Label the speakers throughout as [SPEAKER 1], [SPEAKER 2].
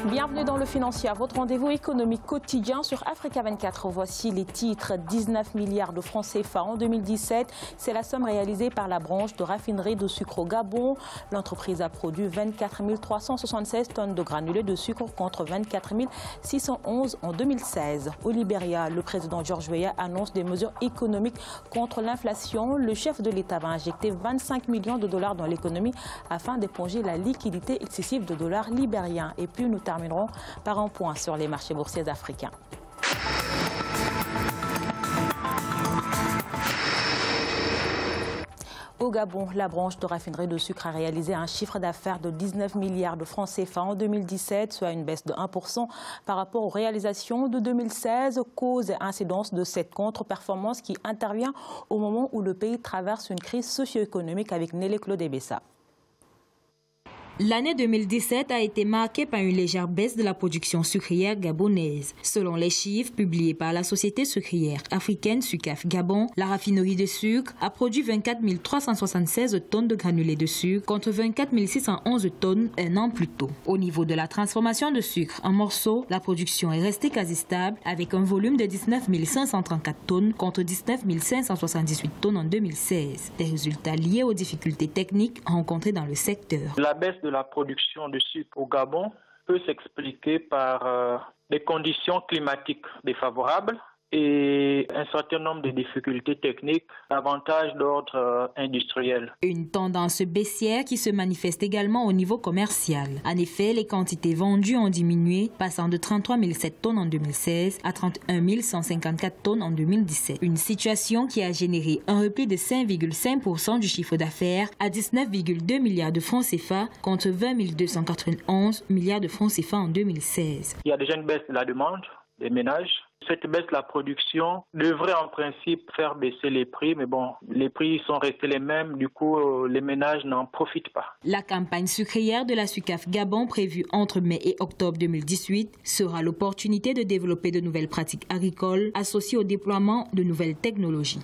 [SPEAKER 1] Bienvenue dans le Financier, votre rendez-vous économique quotidien sur Africa 24. Voici les titres. 19 milliards de francs CFA en 2017. C'est la somme réalisée par la branche de raffinerie de sucre au Gabon. L'entreprise a produit 24 376 tonnes de granulés de sucre contre 24 611 en 2016. Au Libéria, le président George Weah annonce des mesures économiques contre l'inflation. Le chef de l'État va injecter 25 millions de dollars dans l'économie afin d'éponger la liquidité excessive de dollars libériens. Et puis nous terminerons par un point sur les marchés boursiers africains. Au Gabon, la branche de raffinerie de sucre a réalisé un chiffre d'affaires de 19 milliards de francs CFA en 2017, soit une baisse de 1% par rapport aux réalisations de 2016. Cause et incidence de cette contre-performance qui intervient au moment où le pays traverse une crise socio-économique avec Nelly Claude-Bessa.
[SPEAKER 2] L'année 2017 a été marquée par une légère baisse de la production sucrière gabonaise. Selon les chiffres publiés par la société sucrière africaine SUCAF Gabon, la raffinerie de sucre a produit 24 376 tonnes de granulés de sucre contre 24 611 tonnes un an plus tôt. Au niveau de la transformation de sucre en morceaux, la production est restée quasi stable avec un volume de 19 534 tonnes contre 19 578 tonnes en 2016. Des résultats liés aux difficultés techniques rencontrées dans le secteur.
[SPEAKER 3] La baisse de la production de sucre au Gabon peut s'expliquer par des conditions climatiques défavorables et un certain nombre de difficultés techniques, davantage d'ordre industriel.
[SPEAKER 2] Une tendance baissière qui se manifeste également au niveau commercial. En effet, les quantités vendues ont diminué, passant de 33 007 tonnes en 2016 à 31 154 tonnes en 2017. Une situation qui a généré un repli de 5,5% du chiffre d'affaires à 19,2 milliards de francs CFA contre 20 291 milliards de francs CFA en 2016.
[SPEAKER 3] Il y a déjà une baisse de la demande des ménages. Cette baisse de la production devrait en principe faire baisser les prix, mais bon, les prix sont restés les mêmes, du coup les ménages n'en profitent pas.
[SPEAKER 2] La campagne sucrière de la SUCAF Gabon prévue entre mai et octobre 2018 sera l'opportunité de développer de nouvelles pratiques agricoles associées au déploiement de nouvelles technologies.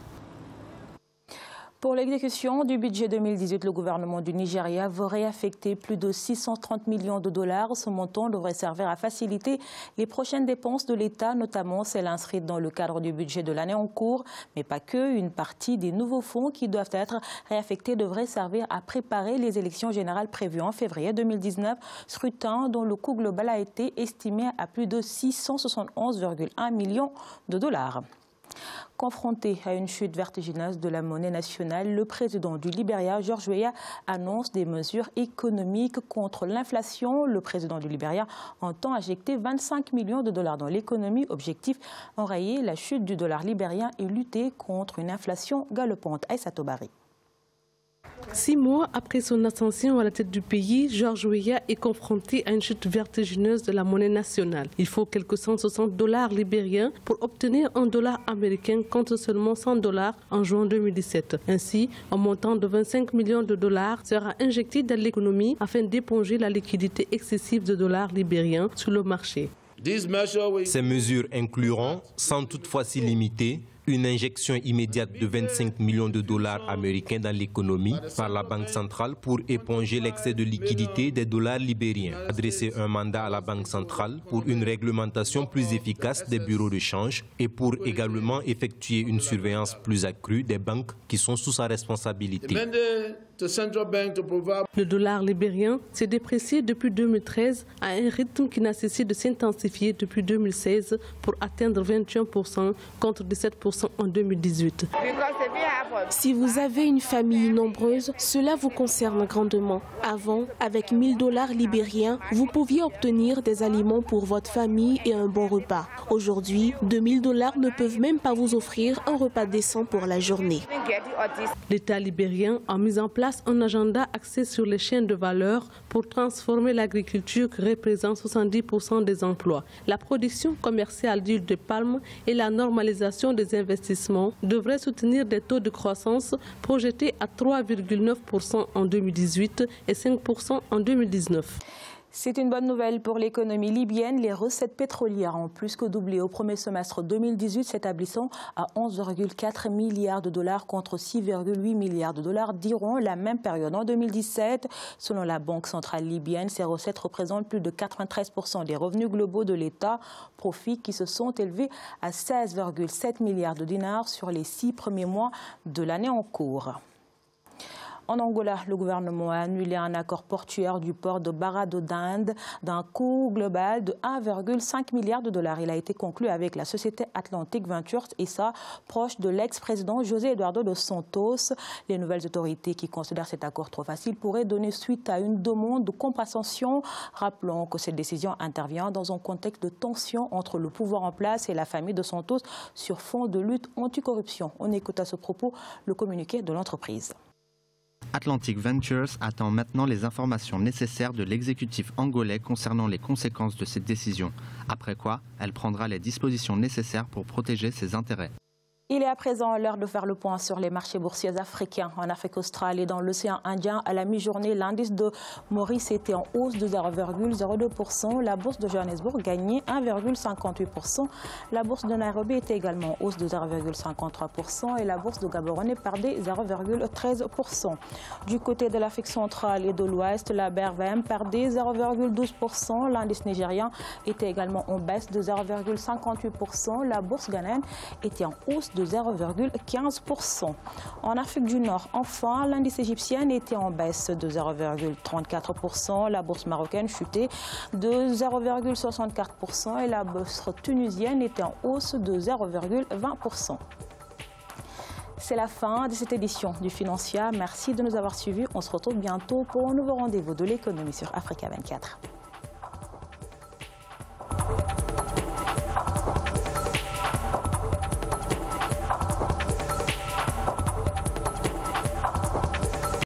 [SPEAKER 1] Pour l'exécution du budget 2018, le gouvernement du Nigeria veut réaffecter plus de 630 millions de dollars. Ce montant devrait servir à faciliter les prochaines dépenses de l'État, notamment celles inscrites dans le cadre du budget de l'année en cours. Mais pas que, une partie des nouveaux fonds qui doivent être réaffectés devraient servir à préparer les élections générales prévues en février 2019, scrutin dont le coût global a été estimé à plus de 671,1 millions de dollars. Confronté à une chute vertigineuse de la monnaie nationale, le président du Libéria, George Weah, annonce des mesures économiques contre l'inflation. Le président du Libéria entend injecter 25 millions de dollars dans l'économie. Objectif, enrayer la chute du dollar libérien et lutter contre une inflation galopante. Aïssa Tobari.
[SPEAKER 4] 6 mois après son ascension à la tête du pays, George Weah est confronté à une chute vertigineuse de la monnaie nationale. Il faut quelques 160 dollars libériens pour obtenir un dollar américain contre seulement 100 dollars en juin 2017. Ainsi, un montant de 25 millions de dollars sera injecté dans l'économie afin d'éponger la liquidité excessive de dollars libériens sur le marché.
[SPEAKER 5] Ces mesures incluront, sans toutefois s'y limiter, une injection immédiate de 25 millions de dollars américains dans l'économie par la Banque centrale pour éponger l'excès de liquidité des dollars libériens. Adresser un mandat à la Banque centrale pour une réglementation plus efficace des bureaux de change et pour également effectuer une surveillance plus accrue des banques qui sont sous sa responsabilité.
[SPEAKER 4] Le dollar libérien s'est déprécié depuis 2013 à un rythme qui n'a cessé de s'intensifier depuis 2016 pour atteindre 21% contre 17% en 2018.
[SPEAKER 6] Si vous avez une famille nombreuse, cela vous concerne grandement. Avant, avec 1000 dollars libériens, vous pouviez obtenir des aliments pour votre famille et un bon repas. Aujourd'hui, 2000 dollars ne peuvent même pas vous offrir un repas décent pour la journée.
[SPEAKER 4] L'État libérien a mis en place un agenda axé sur les chaînes de valeur pour transformer l'agriculture qui représente 70% des emplois. La production commerciale d'huile de palme et la normalisation des investissements devraient soutenir des taux de croissance projetés à 3,9% en 2018 et 5% en 2019.
[SPEAKER 1] C'est une bonne nouvelle pour l'économie libyenne. Les recettes pétrolières ont plus que doublé au premier semestre 2018, s'établissant à 11,4 milliards de dollars contre 6,8 milliards de dollars durant la même période en 2017. Selon la Banque centrale libyenne, ces recettes représentent plus de 93% des revenus globaux de l'État, profits qui se sont élevés à 16,7 milliards de dinars sur les 6 premiers mois de l'année en cours. En Angola, le gouvernement a annulé un accord portuaire du port de Barra d'Inde d'un coût global de 1,5 milliard de dollars. Il a été conclu avec la société Atlantic Ventures et ça, proche de l'ex-président José Eduardo dos Santos. Les nouvelles autorités qui considèrent cet accord trop facile pourraient donner suite à une demande de compensation. Rappelons que cette décision intervient dans un contexte de tension entre le pouvoir en place et la famille de Santos sur fond de lutte anticorruption. On écoute à ce propos le communiqué de l'entreprise.
[SPEAKER 7] Atlantic Ventures attend maintenant les informations nécessaires de l'exécutif angolais concernant les conséquences de cette décision, après quoi elle prendra les dispositions nécessaires pour protéger ses intérêts.
[SPEAKER 1] Il est à présent l'heure de faire le point sur les marchés boursiers africains. En Afrique australe et dans l'océan Indien, à la mi-journée, l'indice de Maurice était en hausse de 0,02%. La bourse de Johannesburg gagnait 1,58%. La bourse de Nairobi était également en hausse de 0,53% et la bourse de Gaborone perdait 0,13%. Du côté de l'Afrique centrale et de l'Ouest, la BRVM perdait 0,12%. L'indice nigérien était également en baisse de 0,58%. La bourse ghanéenne était en hausse de 0,15%. En Afrique du Nord, enfin, l'indice égyptien était en baisse de 0,34%. La bourse marocaine chutait de 0,64% et la bourse tunisienne était en hausse de 0,20%. C'est la fin de cette édition du Financial. Merci de nous avoir suivis. On se retrouve bientôt pour un nouveau rendez-vous de l'économie sur Africa 24.